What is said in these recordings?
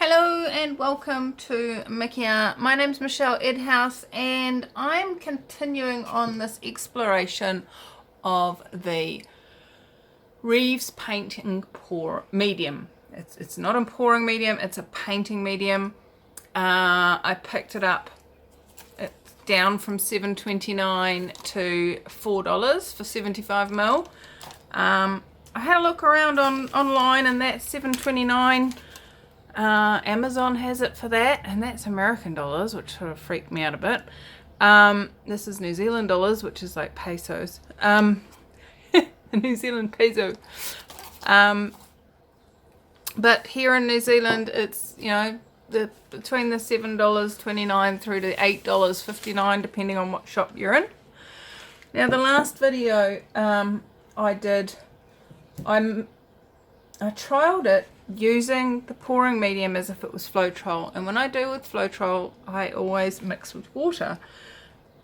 Hello and welcome to Mickey Art. My name's Michelle Edhouse and I'm continuing on this exploration of the Reeves painting pour medium. It's not a pouring medium, it's a painting medium. I picked it up, it's down from $7.29 to $4 for 75ml. I had a look around online and that's $7.29. Amazon has it for that, and that's American dollars, which sort of freaked me out a bit. This is New Zealand dollars, which is like pesos. New Zealand peso. But here in New Zealand, it's, you know, between the $7.29 through to $8.59, depending on what shop you're in. Now, the last video I did, I trialed it using the pouring medium as if it was Floetrol, and when I do with Floetrol I always mix with water.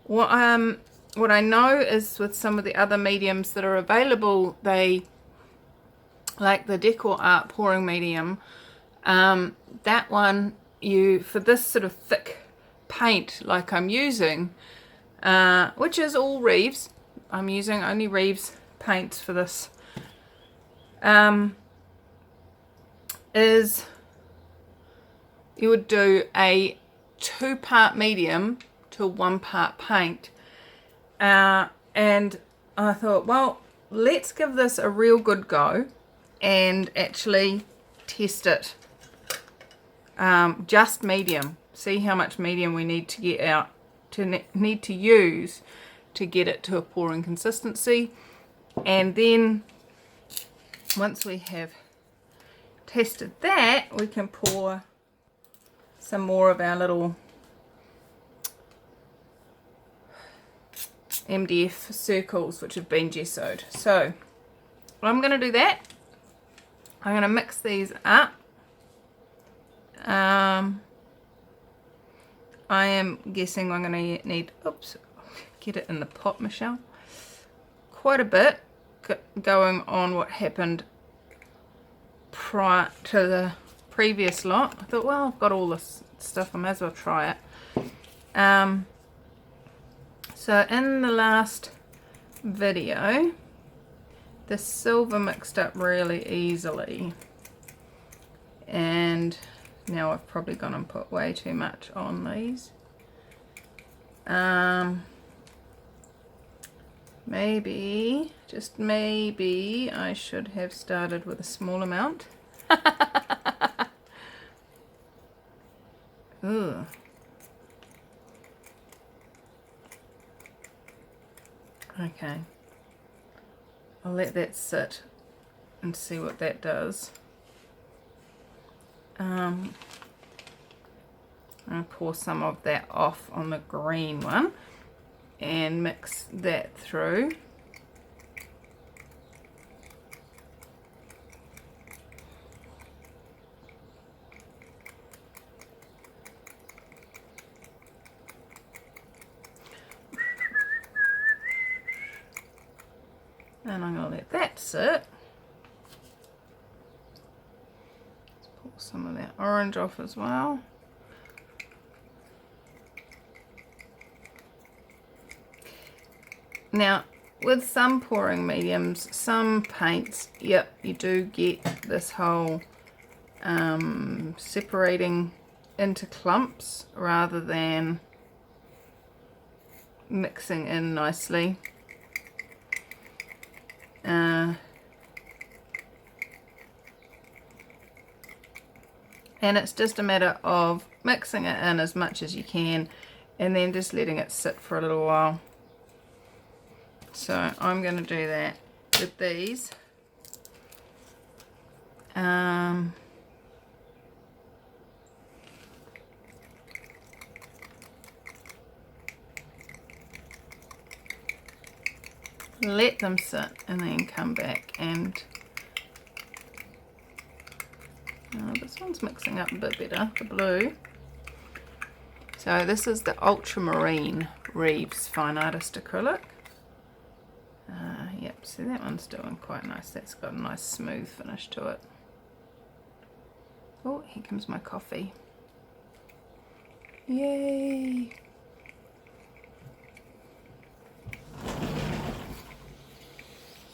What I know is with some of the other mediums that are available, they, like the Decor Art pouring medium, that one, you, for this sort of thick paint like I'm using, which is all Reeves, I'm using only Reeves paints for this, is you would do a 2-part medium to a 1-part paint. And I thought, well, let's give this a real good go and actually test it just medium. See how much medium we need to get out, need to use to get it to a pouring consistency. And then once we have tested that, we can pour some more of our little MDF circles which have been gessoed. So I'm going to do that. I'm going to mix these up. I am guessing I'm going to need, oops, get it in the pot, Michelle, quite a bit going on what happened prior to the previous lot. I thought, well, I've got all this stuff, I may as well try it. So in the last video, the silver mixed up really easily, and now I've probably gone and put way too much on these. Maybe, just maybe, I should have started with a small amount. Ooh. Okay. I'll let that sit and see what that does. I'll pour some of that off on the green one and mix that through. And I'm going to let that sit. Let's pour some of that orange off as well. Now, with some pouring mediums, some paints, yep, you do get this whole separating into clumps rather than mixing in nicely. And it's just a matter of mixing it in as much as you can and then just letting it sit for a little while. So I'm going to do that with these. Let them sit and then come back and this one's mixing up a bit better, the blue. So this is the Ultramarine Reeves Fine Artist Acrylic. Yep, see that one's doing quite nice. That's got a nice smooth finish to it. Oh, here comes my coffee. Yay!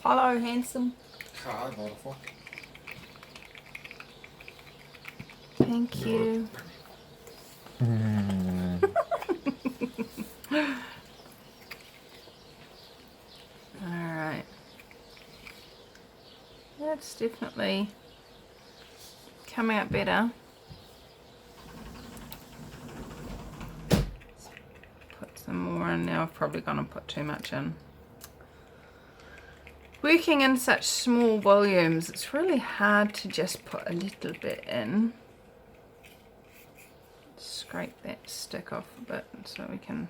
Hello, handsome. Hi, beautiful. Thank you. Alright. That's definitely coming out better. Put some more in now. I've probably gone and put too much in. Working in such small volumes, it's really hard to just put a little bit in. Scrape that stick off a bit so we can.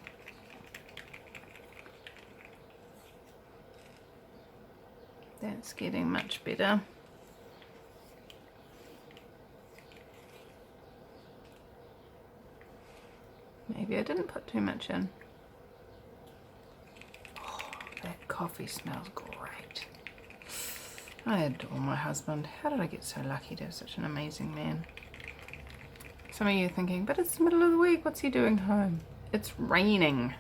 That's getting much better. Maybe I didn't put too much in. Oh, that coffee smells great. I adore my husband. How did I get so lucky to have such an amazing man? Some of you are thinking, but it's the middle of the week, what's he doing home? It's raining.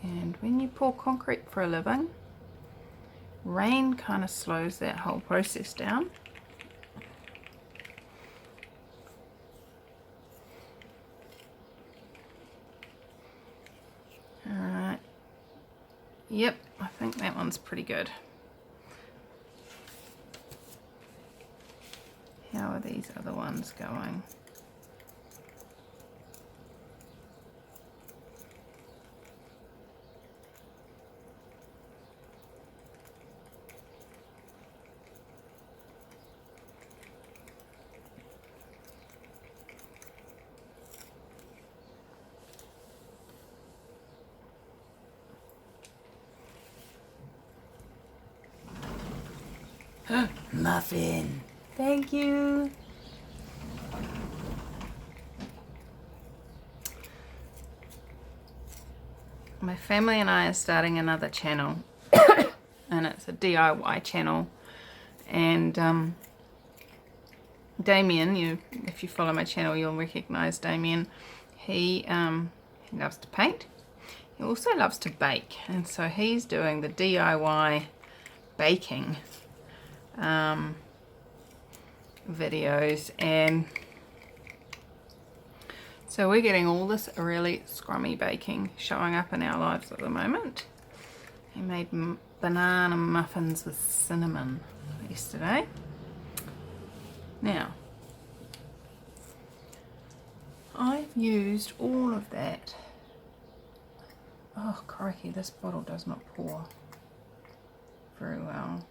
And when you pour concrete for a living, rain kind of slows that whole process down. Alright. Yep, I think that one's pretty good. How are these other ones going? Muffin. Thank you. My family and I are starting another channel and it's a DIY channel, and Damien, if you follow my channel you'll recognize Damien. He loves to paint. He also loves to bake, and so he's doing the DIY baking videos, and so we're getting all this really scrummy baking showing up in our lives at the moment. He made banana muffins with cinnamon yesterday. Now, I've used all of that. Oh crikey, this bottle does not pour very well.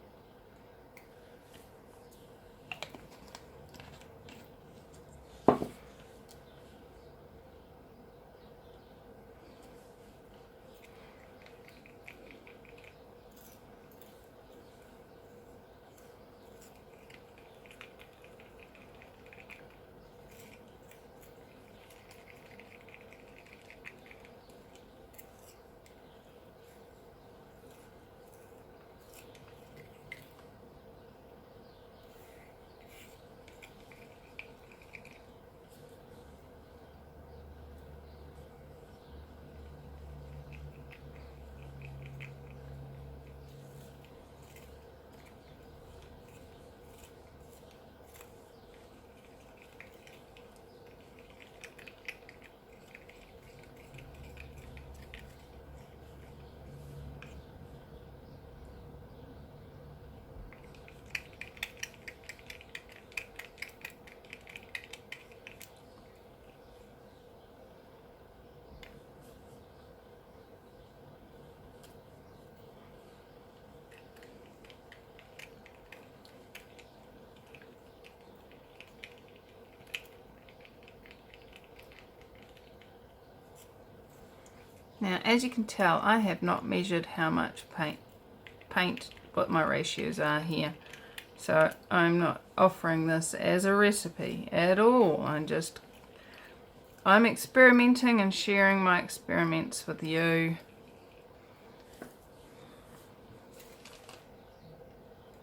Now, as you can tell, I have not measured how much paint, what my ratios are here. So I'm not offering this as a recipe at all. I'm experimenting and sharing my experiments with you.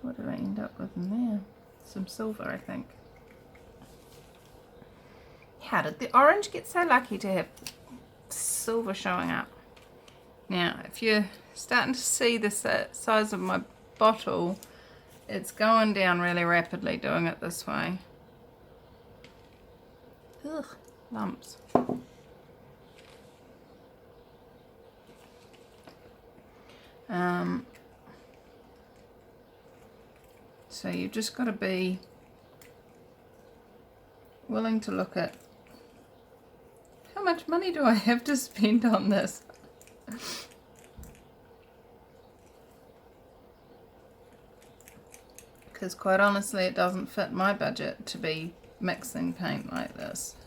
What did I end up with in there? Some silver, I think. How did the orange get so lucky to have silver showing up? Now, if you're starting to see the size of my bottle, it's going down really rapidly doing it this way. Ugh, lumps. So you've just got to be willing to look at how much money do I have to spend on this? Because quite honestly it doesn't fit my budget to be mixing paint like this.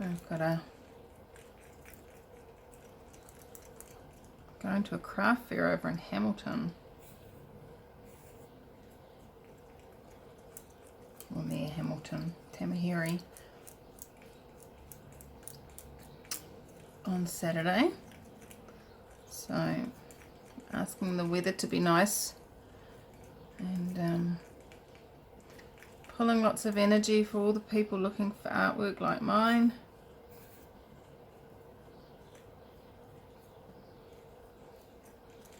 I've got to go to a craft fair over in Hamilton. Or near Hamilton, Tamaheri, on Saturday. So asking the weather to be nice and pulling lots of energy for all the people looking for artwork like mine.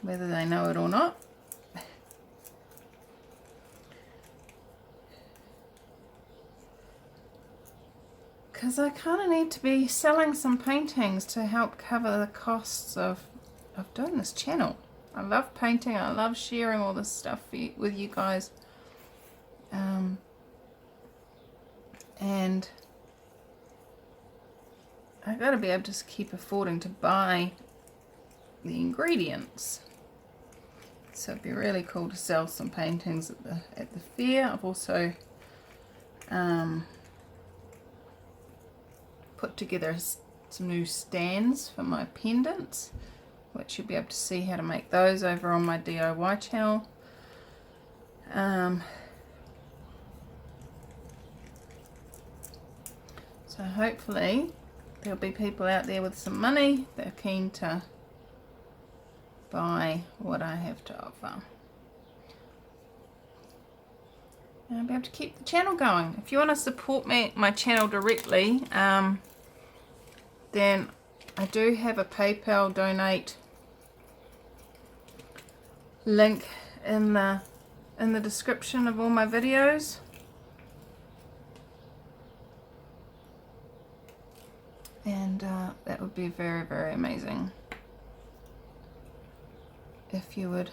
Whether they know it or not. Because I kind of need to be selling some paintings to help cover the costs of doing this channel. I love painting, I love sharing all this stuff with you guys. And I've got to be able to keep affording to buy the ingredients. So it'd be really cool to sell some paintings at the fair. I've also put together some new stands for my pendants, which you'll be able to see how to make those over on my DIY channel. So hopefully there'll be people out there with some money that are keen to buy what I have to offer. And I'll be able to keep the channel going. If you want to support my channel directly, then I do have a PayPal donate link in the description of all my videos. And that would be very, very amazing if you would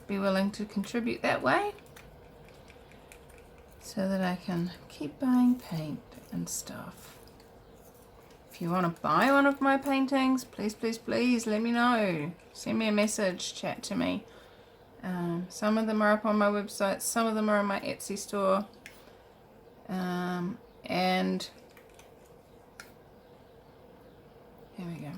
be willing to contribute that way, so that I can keep buying paint and stuff. If you want to buy one of my paintings, please, please, please let me know. Send me a message, chat to me. Some of them are up on my website, some of them are in my Etsy store. And here we go.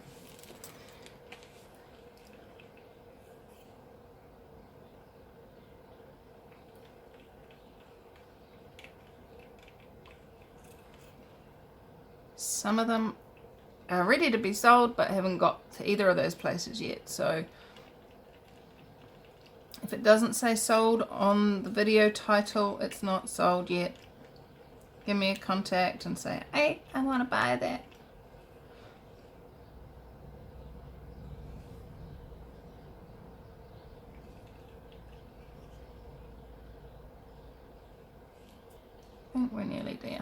Some of them are ready to be sold but haven't got to either of those places yet. So if it doesn't say sold on the video title, it's not sold yet. Give me a contact and say, hey, I want to buy that. I think we're nearly there.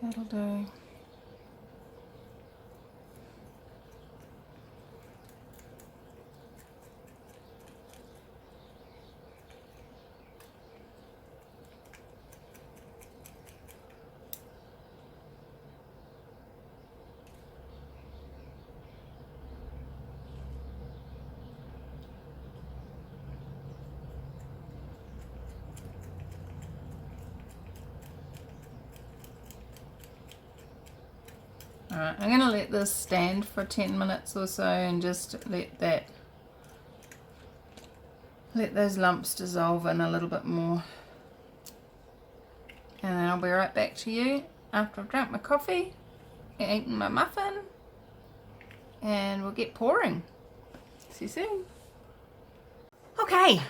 That'll do. Alright, I'm going to let this stand for 10 minutes or so and just let those lumps dissolve in a little bit more. And then I'll be right back to you after I've drank my coffee, eaten my muffin, and we'll get pouring. See you soon. Okay,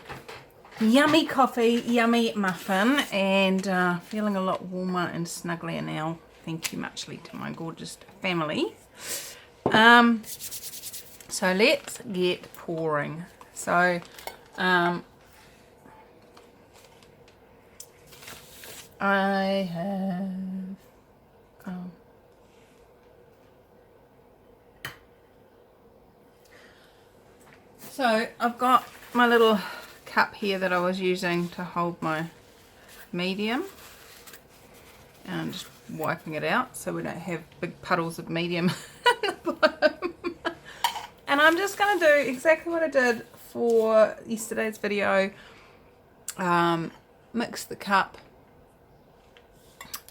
yummy coffee, yummy muffin, and feeling a lot warmer and snugglier now. Thank you muchly to my gorgeous family. So let's get pouring. So I have so I've got my little cup here that I was using to hold my medium, and I'm just wiping it out so we don't have big puddles of medium in the bottom. And I'm just going to do exactly what I did for yesterday's video. Mix the cup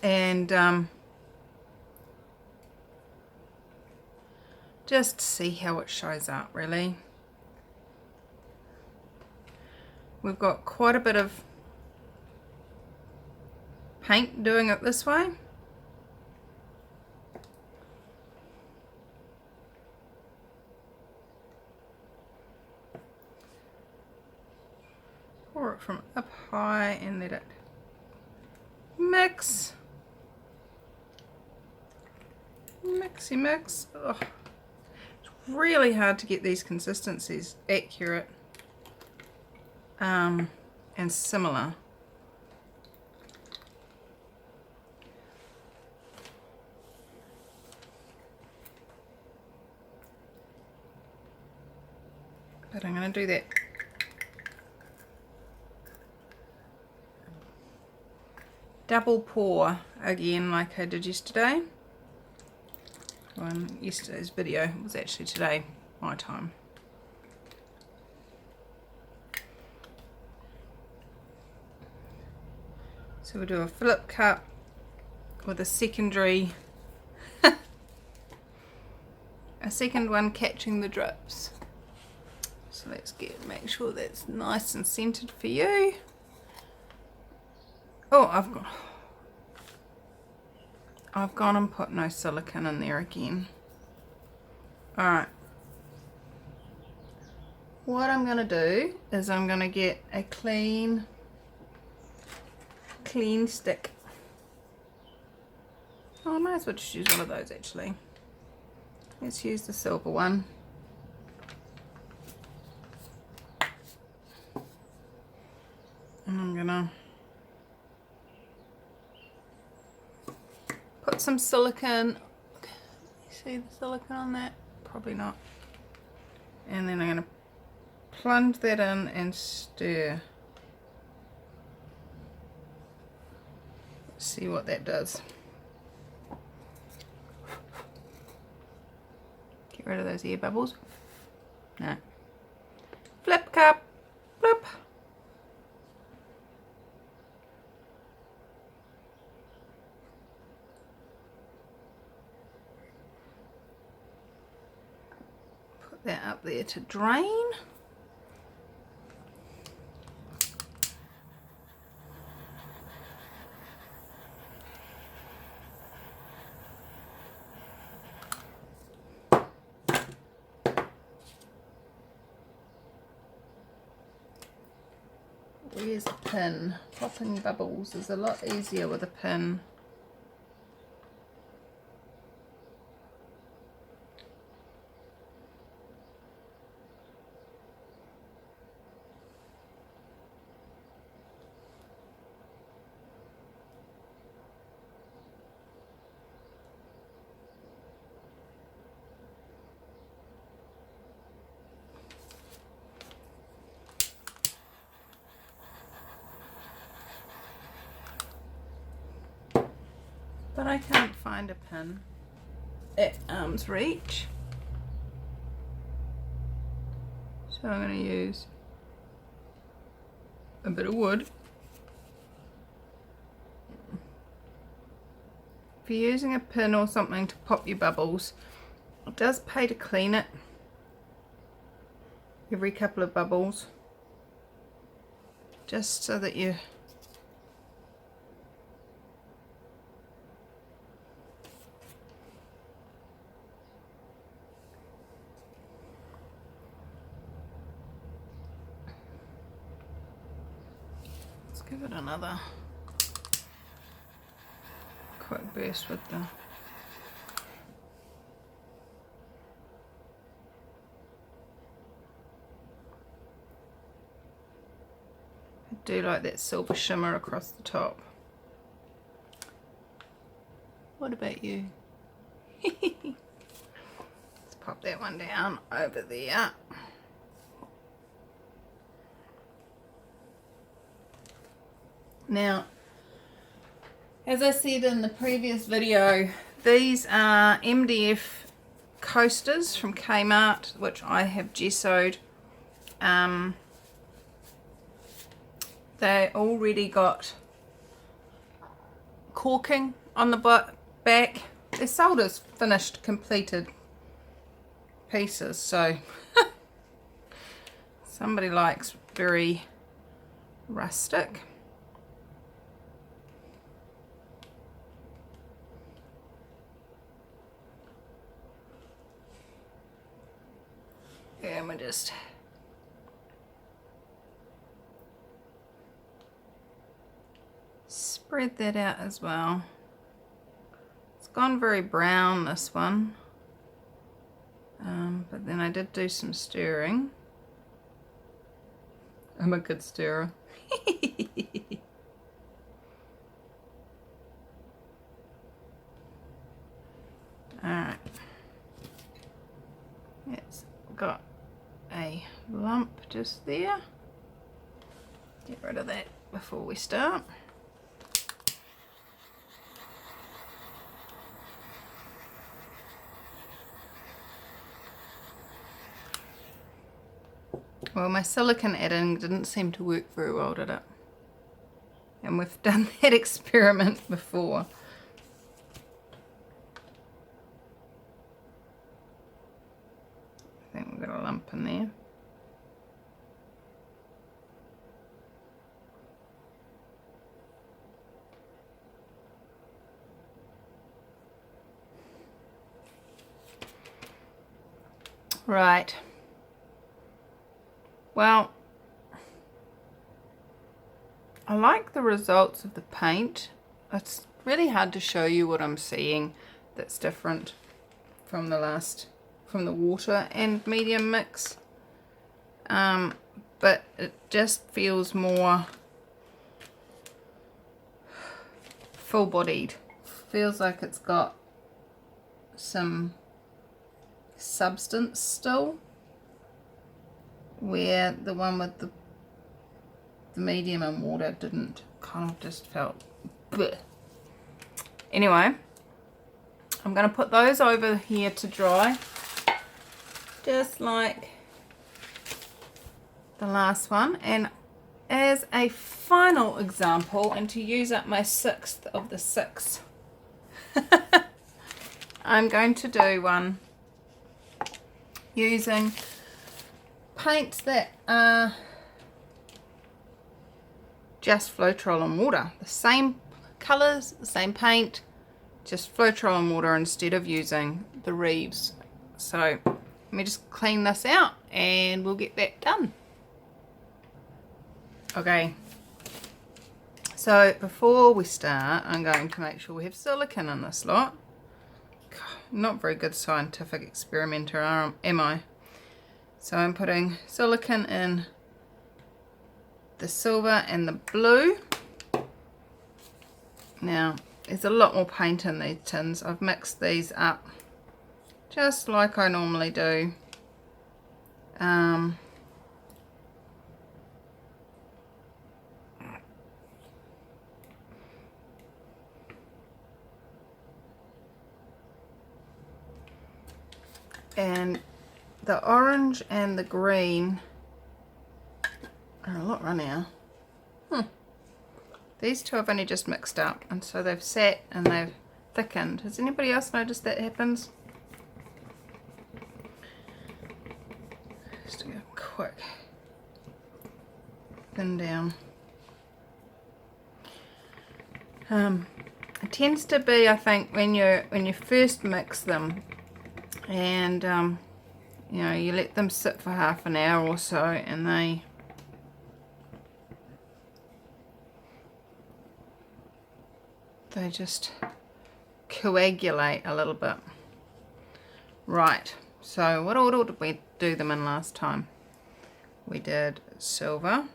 and just see how it shows up, really. We've got quite a bit of paint doing it this way. Pour it from up high and let it mix. Mixy mix. Ugh. It's really hard to get these consistencies accurate and similar. But I'm going to do that double pour again like I did yesterday. Well, yesterday's video was actually today, my time. So we'll do a flip cup with a secondary, a second one catching the drips. So let's make sure that's nice and centered for you. Oh, I've gone and put no silicone in there again. Alright. What I'm going to do is I'm going to get a clean stick. Oh, I might as well just use one of those actually. Let's use the silver one. And I'm going to put some silicone. See the silicone on that? Probably not. And then I'm going to plunge that in and stir. Let's see what that does. Get rid of those air bubbles. No. Flip cup. Flip. Put that up there to drain. Where's a pin? Popping bubbles is a lot easier with a pin. But I can't find a pin at arm's reach. So I'm going to use a bit of wood. if you're using a pin or something to pop your bubbles, it does pay to clean it every couple of bubbles, just so that you give it another quick burst with the I do like that silver shimmer across the top. What about you? Let's pop that one down over there. Now, as I said in the previous video, these are MDF coasters from Kmart, which I have gessoed. They already got corking on the back. They're sold as finished, completed pieces, so somebody likes very rustic. And we just spread that out as well. It's gone very brown, this one, but then I did do some stirring. I'm a good stirrer. Alright, it's got a lump just there. Get rid of that before we start. Well, my silicone adding didn't seem to work very well, did it? And we've done that experiment before. I think we've got a lump in there. Right. Well, I like the results of the paint. It's really hard to show you what I'm seeing that's different from the water and medium mix. But it just feels more full-bodied. Feels like it's got some substance still, where the one with the medium and water didn't. Kind of just felt bleh. Anyway, I'm going to put those over here to dry, just like the last one. And as a final example, and to use up my 6th of the 6, I'm going to do one using paints that are just Floetrol and water. The same colours, the same paint, just Floetrol and water instead of using the Reeves. So let me just clean this out and we'll get that done. Okay, so before we start, I'm going to make sure we have silicone in this lot. God, not very good scientific experimenter, am I? So I'm putting silicone in the silver and the blue. Now, there's a lot more paint in these tins. I've mixed these up just like I normally do. And the orange and the green are a lot runnier. These two I've only just mixed up, and so they've sat and they've thickened. Has anybody else noticed that happens? Just go quick thin down. It tends to be, I think, when you first mix them, and you know, you let them sit for half an hour or so, and they just coagulate a little bit. Right, so what order did we do them in last time? We did silver,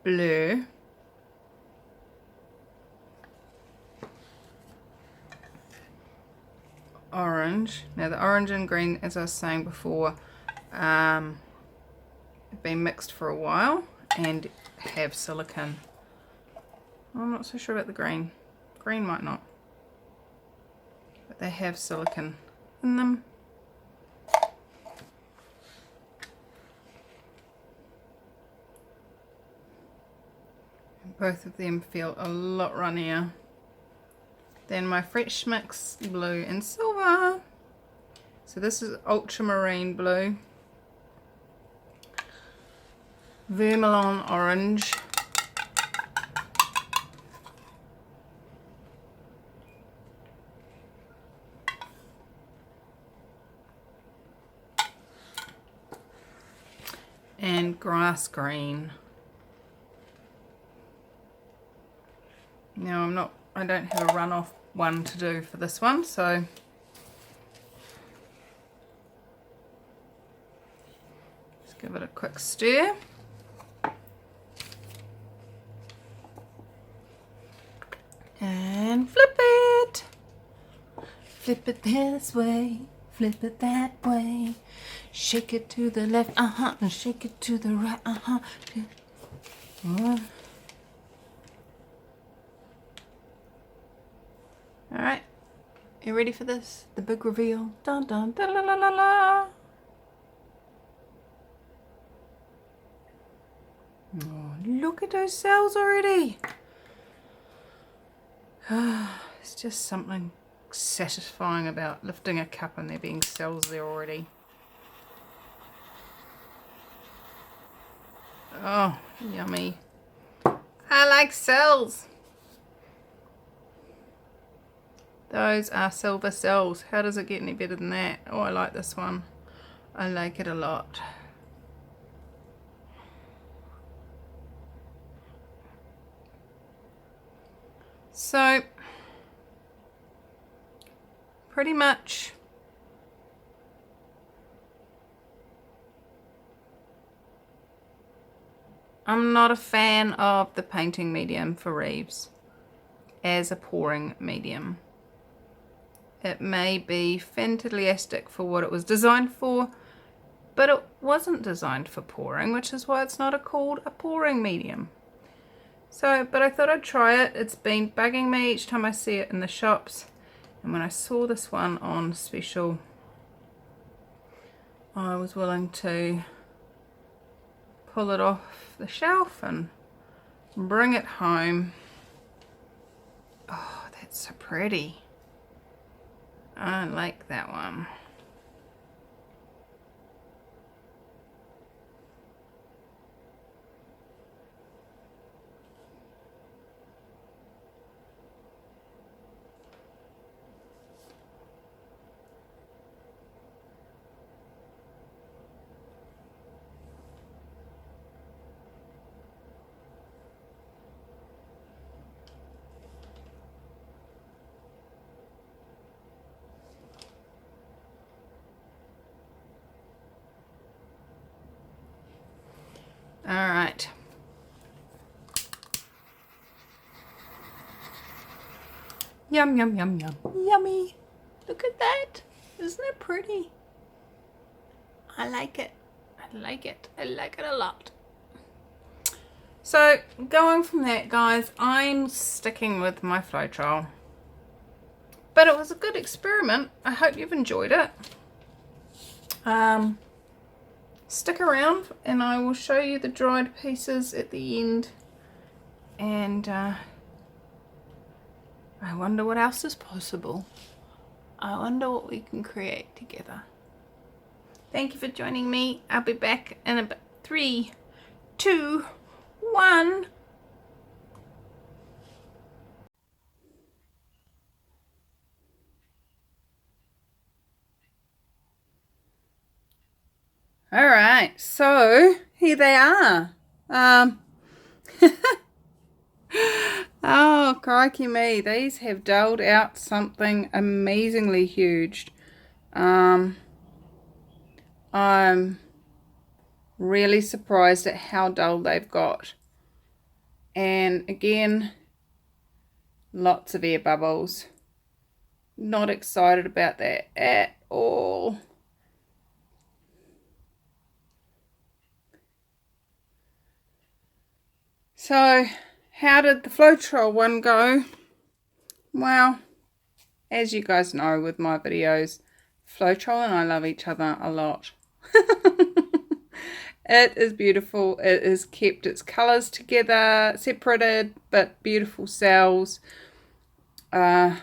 blue, orange. Now the orange and green, as I was saying before, have been mixed for a while and have silicone. I'm not so sure about the green. Green might not, but they have silicone in them. Both of them feel a lot runnier than my fresh mix blue and silver. So this is ultramarine blue, vermilion orange, and grass green. Now I don't have a runoff one to do for this one, so just give it a quick stir. And flip it. Flip it this way, flip it that way. Shake it to the left, and shake it to the right, Alright, you ready for this? The big reveal. Dun dun da la la la la. Oh, look at those cells already. It's just something satisfying about lifting a cup and there being cells there already. Oh, yummy. I like cells. Those are silver cells. How does it get any better than that? Oh, I like this one. I like it a lot. So, pretty much I'm not a fan of the painting medium for Reeves as a pouring medium. It may be fantastic for what it was designed for, but it wasn't designed for pouring, which is why it's not called a pouring medium. So, but I thought I'd try it. It's been bugging me each time I see it in the shops, and when I saw this one on special, I was willing to pull it off the shelf and bring it home. Oh, that's so pretty. I like that one. All right. Yum, yum, yum, yum. Yummy. Look at that. Isn't it pretty? I like it. I like it. I like it a lot. So, going from that, guys, I'm sticking with my flow trial. But it was a good experiment. I hope you've enjoyed it. Stick around and I will show you the dried pieces at the end And I wonder what else is possible. I wonder what we can create together. Thank you for joining me. I'll be back in about 3, 2, 1. All right, so here they are. Oh, crikey me. These have doled out something amazingly huge. I'm really surprised at how dull they've got. And again, lots of air bubbles. Not excited about that at all. So, how did the Floetrol one go? Well, as you guys know with my videos, Floetrol and I love each other a lot. It is beautiful. It has kept its colours together, separated, but beautiful cells. Yeah.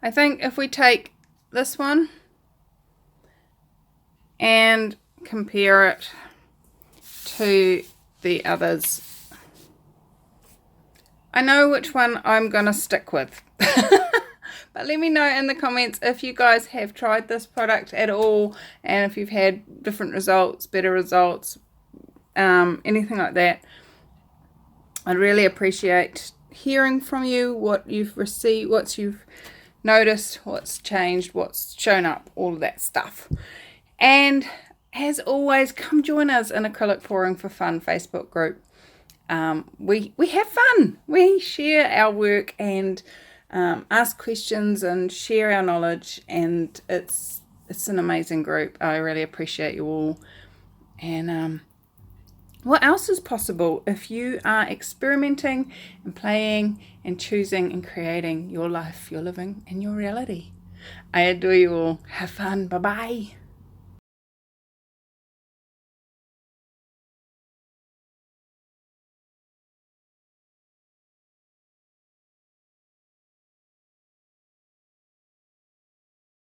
I think if we take this one and compare it to the others, I know which one I'm going to stick with. But let me know in the comments if you guys have tried this product at all, and if you've had different results, better results, anything like that. I'd really appreciate hearing from you, what you've received, what you've noticed, what's changed, what's shown up, all of that stuff. And as always, come join us in Acrylic Pouring for Fun Facebook group. We have fun. We share our work and ask questions and share our knowledge, and it's an amazing group. I really appreciate you all. And what else is possible if you are experimenting and playing and choosing and creating your life, your living, and your reality? I adore you all. Have fun. Bye bye.